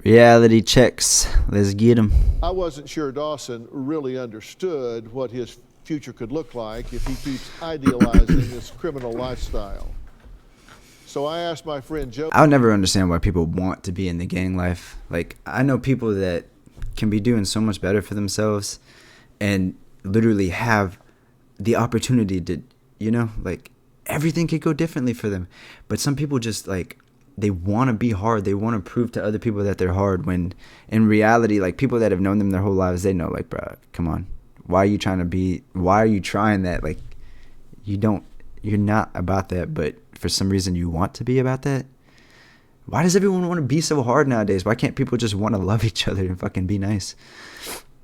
Reality checks. Let's get them. I wasn't sure Dawson really understood what his future could look like if he keeps idealizing this criminal lifestyle. So I asked my friend Joe. I'll never understand why people want to be in the gang life. Like, I know people that can be doing so much better for themselves and literally have the opportunity to, like, everything could go differently for them. But some people just, like, they want to be hard. They want to prove to other people that they're hard, when in reality, like, people that have known them their whole lives, they know, like, bro, come on. Why are you trying that? Like, you're not about that, but for some reason you want to be about that. Why does everyone want to be so hard nowadays? Why can't people just want to love each other and fucking be nice?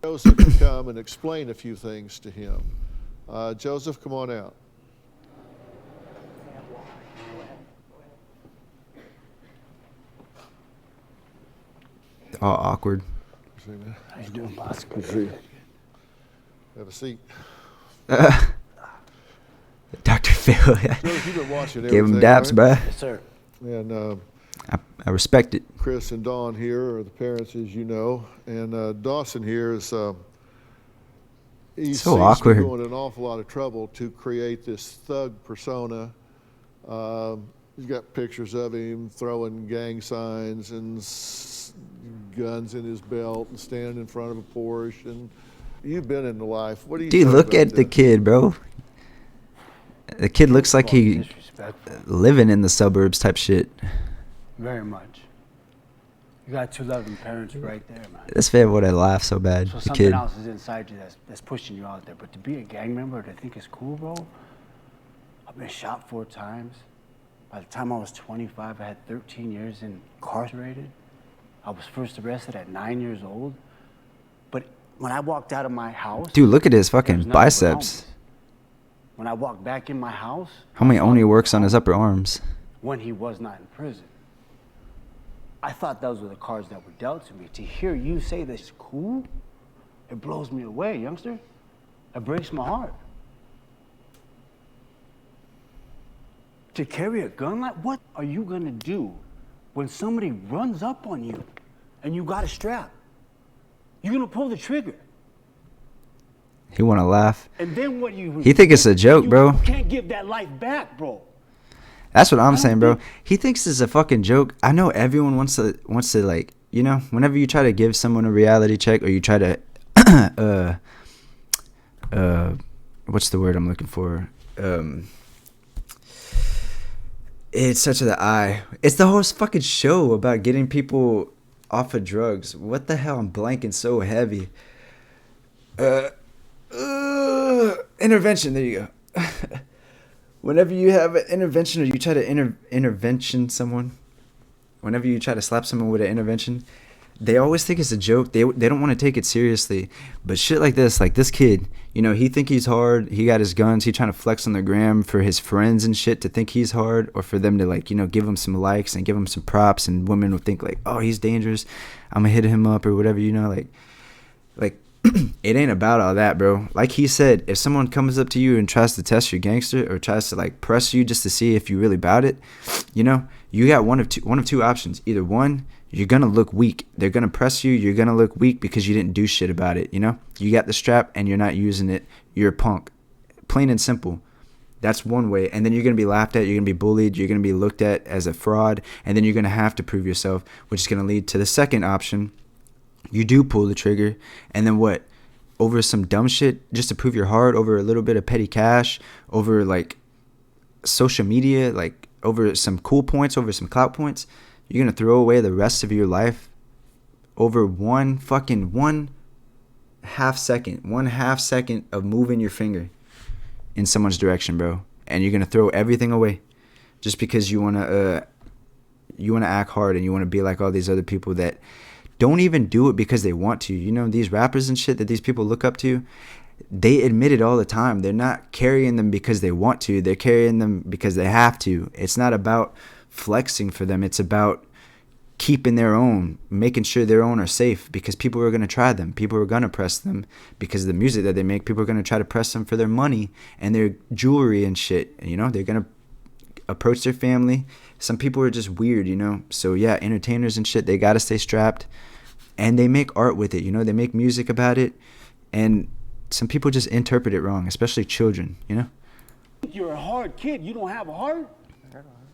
Joseph to come and explain a few things to him. Joseph, come on out. All awkward. How you doing, boss? Good to see you. Have a seat. Dr. Phil. Joseph, you've been watching Give him everything, daps, right? bro. Yes, sir. And I respect it. Chris and Dawn here are the parents, as you know, and Dawson here is he So seems awkward. to be going an awful lot of trouble to create this thug persona. He's got pictures of him throwing gang signs and guns in his belt and standing in front of a Porsche. And you've been in the life. What do you? Dude, think look about at the this? kid, bro. The kid looks like he Disrespectful. living in the suburbs type shit. Very much. You got two loving parents right there, man. This man would have laughed so bad. So The something kid. else is inside you that's pushing you out there. But to be a gang member, to think it's cool, bro. I've been shot 4 times. By the time I was 25, I had 13 years incarcerated. I was first arrested at 9 years old. But when I walked out of my house, Dude, look at his there was fucking nothing around biceps. me. When I walked back in my house, Homie only works on his upper arms. when he was not in prison. I thought those were the cards that were dealt to me. To hear you say this is cool, it blows me away, youngster. It breaks my heart. To carry a gun like, what are you gonna do when somebody runs up on you and you got a strap? You're gonna pull the trigger. He want to laugh. And then what you... He think it's a joke, bro. You can't give that life back, bro. That's what I'm saying, bro. think- He thinks it's a fucking joke. I know everyone wants to like, whenever you try to give someone a reality check, or you try to what's the word I'm looking for? It's such the eye. It's the whole fucking show about getting people off of drugs. What the hell? I'm blanking so heavy. Intervention. There you go. Whenever you have an intervention, or you try to intervention someone, whenever you try to slap someone with an intervention, they always think it's a joke. They don't want to take it seriously. But shit like this kid, he think he's hard. He got his guns. He trying to flex on the gram for his friends and shit to think he's hard, or for them to give him some likes and give him some props, and women would think like, oh, he's dangerous, I'm gonna hit him up or whatever, like it ain't about all that, bro. Like he said, if someone comes up to you and tries to test your gangster, or tries to like press you just to see if you really about it, you got one of two options. Either one, you're gonna look weak. They're gonna press you. You're gonna look weak because you didn't do shit about it. You got the strap and you're not using it. You're a punk. Plain and simple. That's one way. And then you're gonna be laughed at. You're gonna be bullied. You're gonna be looked at as a fraud. And then you're gonna have to prove yourself, which is gonna lead to the second option. You do pull the trigger, and then what? Over some dumb shit, just to prove you're hard, over a little bit of petty cash, over like social media, like over some cool points, over some clout points, you're gonna throw away the rest of your life over one half second of moving your finger in someone's direction, bro. And you're gonna throw everything away just because you wanna act hard, and you wanna be like all these other people that don't even do it because they want to. These rappers and shit that these people look up to, they admit it all the time. They're not carrying them because they want to. They're carrying them because they have to. It's not about flexing for them. It's about keeping their own, making sure their own are safe, because people are going to try them. People are going to press them because of the music that they make. People are going to try to press them for their money and their jewelry and shit. They're going to approach their family. Some people are just weird, you know. So yeah, entertainers and shit, they gotta stay strapped, and they make art with it, you know. They make music about it, and some people just interpret it wrong, especially children, you know. You're a hard kid. You don't have a heart.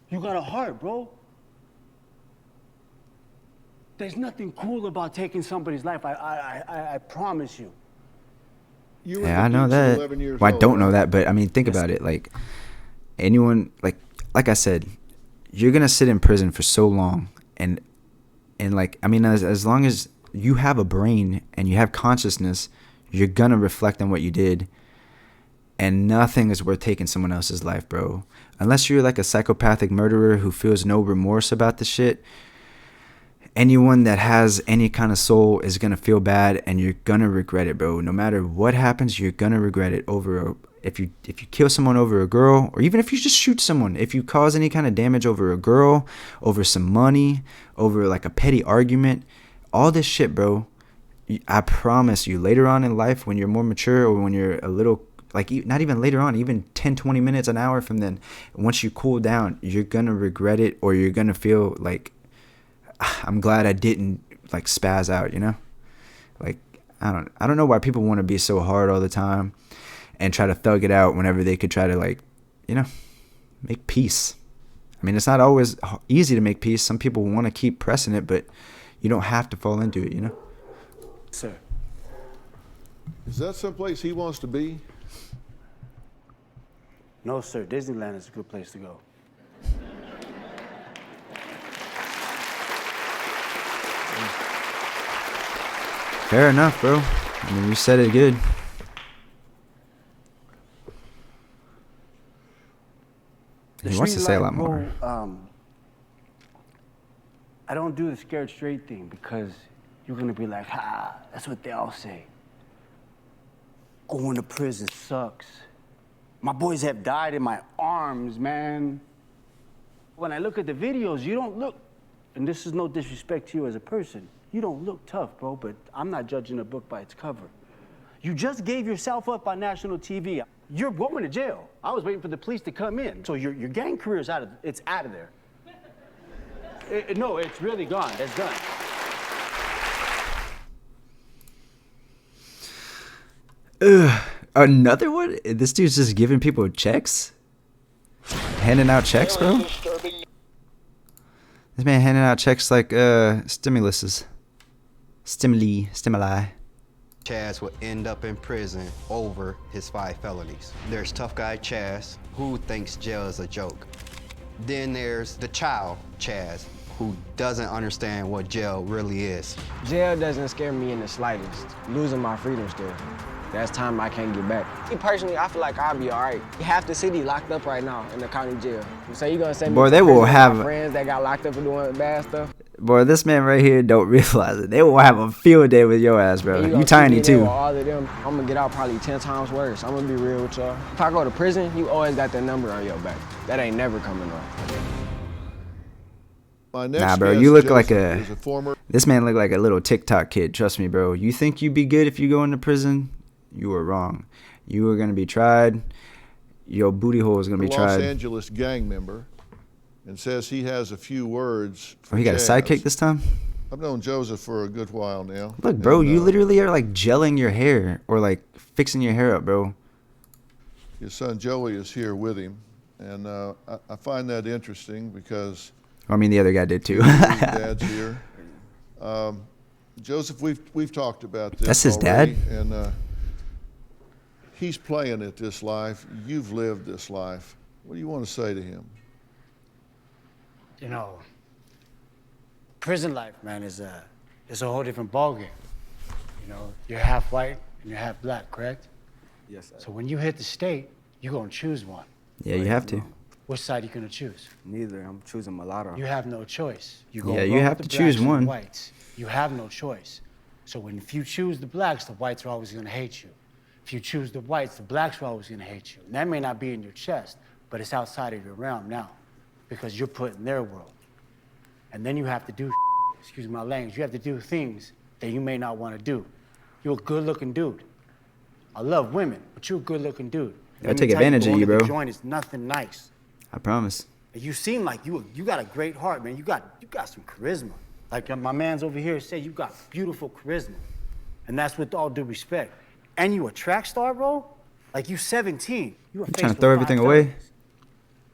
You got a heart, bro. There's nothing cool about taking somebody's life. I promise you. You were Yeah, I know convicted at that. 11 years Well, I old, don't know right? that, but I mean, think about it. Like, anyone, like I said, you're gonna sit in prison for so long, and like, I mean, as long as you have a brain and you have consciousness, you're gonna reflect on what you did. And nothing is worth taking someone else's life, bro. Unless you're like a psychopathic murderer who feels no remorse about the shit. Anyone that has any kind of soul is gonna feel bad, and you're gonna regret it, bro. No matter what happens, you're gonna regret it. If you kill someone over a girl, or even if you just shoot someone, if you cause any kind of damage over a girl, over some money, over like a petty argument, all this shit, bro. I promise you, later on in life, when you're more mature, or when you're a little, like, not even later on, even 10, 20 minutes, an hour from then, once you cool down, you're gonna regret it, or you're gonna feel like, I'm glad I didn't, like, spaz out, you know? Like, I don't know why people want to be so hard all the time and try to thug it out whenever they could try to, like, you know, make peace. I mean, it's not always easy to make peace. Some people want to keep pressing it, but you don't have to fall into it, you know? Sir. Is that someplace he wants to be? No, sir. Disneyland is a good place to go. Fair enough, bro. I mean, you said it good. He wants to say a lot more. I don't do the scared straight thing because you're gonna be like, ha, that's what they all say. Going to prison sucks. My boys have died in my arms, man. When I look at the videos, you don't look, and this is no disrespect to you as a person, you don't look tough, bro, but I'm not judging a book by its cover. You just gave yourself up on national TV. You're going to jail. I was waiting for the police to come in. So your gang career is out of there. No, it's really gone. It's done. Another one? This dude's just giving people checks? Handing out checks, bro? This man handing out checks like stimuli. Chaz will end up in prison over his 5 felonies. There's tough guy Chaz, who thinks jail is a joke. Then there's the child Chaz, who doesn't understand what jail really is. Jail doesn't scare me in the slightest. Losing my freedom still. That's time I can't get back. Me personally, I feel like I'll be all right. Half the city locked up right now in the county jail. So you gonna send me Boy, to they prison will with have my friends that got locked up for doing bad stuff? Boy, this man right here don't realize it. They will have a field day with your ass, bro. And You gonna tiny keep me there too. with all of them. I'm gonna get out probably 10 times worse. I'm gonna be real with y'all. If I go to prison, you always got that number on your back. That ain't never coming off. My next Nah, bro, guest, you look Joseph, like is a former This man look like a little TikTok kid. Trust me, bro. You think you'd be good if you go into prison? You were wrong. You are gonna be tried. Your booty hole is gonna be Los tried. Angeles gang member, and says he has a few words. Oh, he got a Chaz. sidekick this time? I've known Joseph for a good while now. Look, bro, and, you literally are like gelling your hair or like fixing your hair up, bro. His son Joey is here with him, and I find that interesting because I mean, the other guy did too. his dad's here. Joseph, we've talked about this. That's his already, dad? and he's playing at this life. You've lived this life. What do you want to say to him? You know, prison life, man, is a whole different ballgame. You know, you're half white and you're half black, correct? Yes, sir. So when you hit the state, you're gonna choose one. Yeah, you have to. Which side are you gonna choose? Neither. I'm choosing mulatto. You have no choice. You Yeah, you roll have with to the choose blacks and one. the whites. You have no choice. So if you choose the blacks, the whites are always gonna hate you. If you choose the whites, the blacks are always gonna hate you. And that may not be in your chest, but it's outside of your realm now, because you're put in their world. And then you have to do, excuse my language, you have to do things that you may not want to do. You're a good-looking dude. I love women, but you're a good-looking dude. They'll take advantage of you, bro. The joint is nothing nice. I promise. You seem like you got a great heart, man. You got some charisma. Like my man's over here said, you got beautiful charisma. And that's with all due respect. And you a track star, bro? Like you 17. You I'm trying to throw everything away.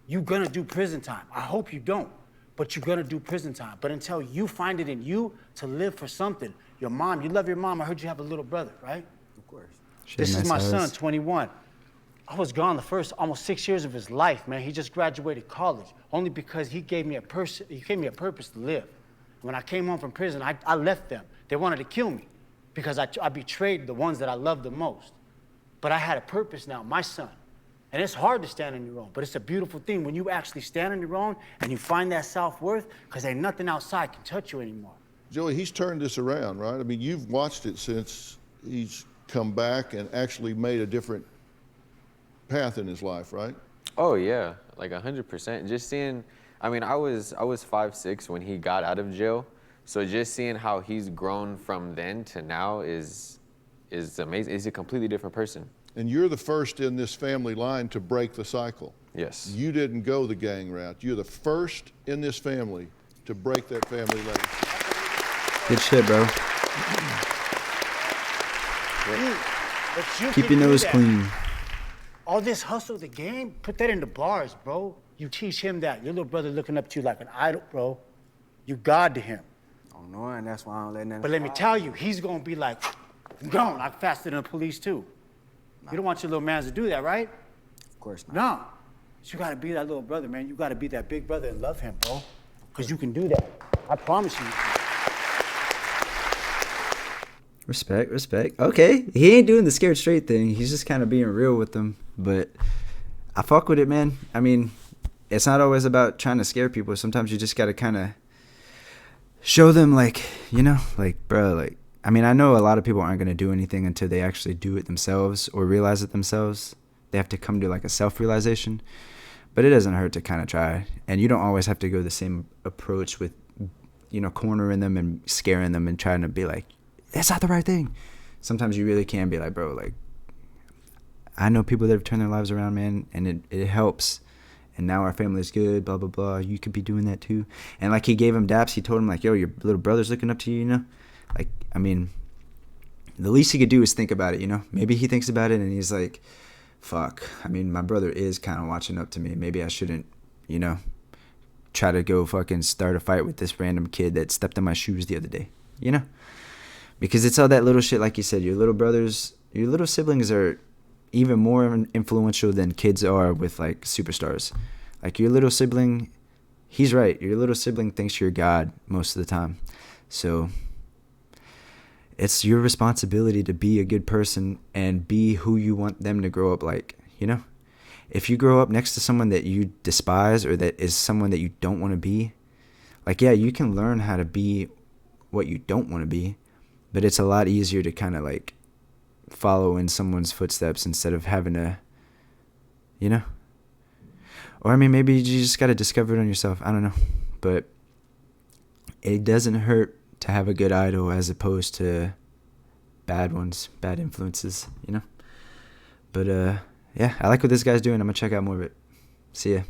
You gonna do prison time. I hope you don't, but you're gonna do prison time. But until you find it in you to live for something, your mom, you love your mom. I heard you have a little brother, right? Of course. This is my son, 21. I was gone the first almost 6 years of his life, man. He just graduated college, only because he gave me a purpose to live. When I came home from prison, I left them. They wanted to kill me because I betrayed the ones that I loved the most. But I had a purpose now, my son. And it's hard to stand on your own, but it's a beautiful thing when you actually stand on your own and you find that self-worth, because ain't nothing outside can touch you anymore. Joey, he's turned this around, right? I mean, you've watched it since he's come back and actually made a different path in his life, right? Oh yeah, like 100%. Just seeing, I mean, I was 5'6" when he got out of jail, so just seeing how he's grown from then to now is amazing. He's a completely different person. And you're the first in this family line to break the cycle. Yes. You didn't go the gang route. You're the first in this family to break that family legacy. Good shit, bro. But you Keep can your do nose that. clean. All this hustle, the game, put that into bars, bro. You teach him that. Your little brother looking up to you like an idol, bro. You God to him. I don't know, and that's why I don't let nothing. But let me tell you, he's gonna be like, gone, like faster than the police too. You don't want your little mans to do that, right? Of course not. No. But you gotta be that little brother, man. You gotta be that big brother and love him, bro. Because you can do that. I promise you. Respect. Okay, he ain't doing the scared straight thing. He's just kind of being real with them. But I fuck with it, man. I mean, it's not always about trying to scare people. Sometimes you just gotta kind of show them, like, you know, like, bro, like, I mean, I know a lot of people aren't gonna do anything until they actually do it themselves or realize it themselves. They have to come to like a self-realization. But it doesn't hurt to kind of try. And you don't always have to go the same approach with, you know, cornering them and scaring them and trying to be like, that's not the right thing. Sometimes you really can be like, bro, like, I know people that have turned their lives around, man, and it helps. And now our family's good, blah, blah, blah. You could be doing that too. And like he gave him daps. He told him like, yo, your little brother's looking up to you, you know? Like, I mean, the least he could do is think about it, you know? Maybe he thinks about it and he's like, fuck. I mean, my brother is kind of watching up to me. Maybe I shouldn't, you know, try to go fucking start a fight with this random kid that stepped in my shoes the other day, you know? Because it's all that little shit, like you said, your little brothers, your little siblings are even more influential than kids are with like superstars. Like your little sibling, he's right. Your little sibling thinks you're God most of the time. So it's your responsibility to be a good person and be who you want them to grow up like, you know? If you grow up next to someone that you despise or that is someone that you don't want to be, like, yeah, you can learn how to be what you don't want to be, but it's a lot easier to kind of like follow in someone's footsteps instead of having to, you know? Or I mean, maybe you just got to discover it on yourself. I don't know. But it doesn't hurt to have a good idol as opposed to bad ones, bad influences, you know? But yeah, I like what this guy's doing. I'm going to check out more of it. See ya.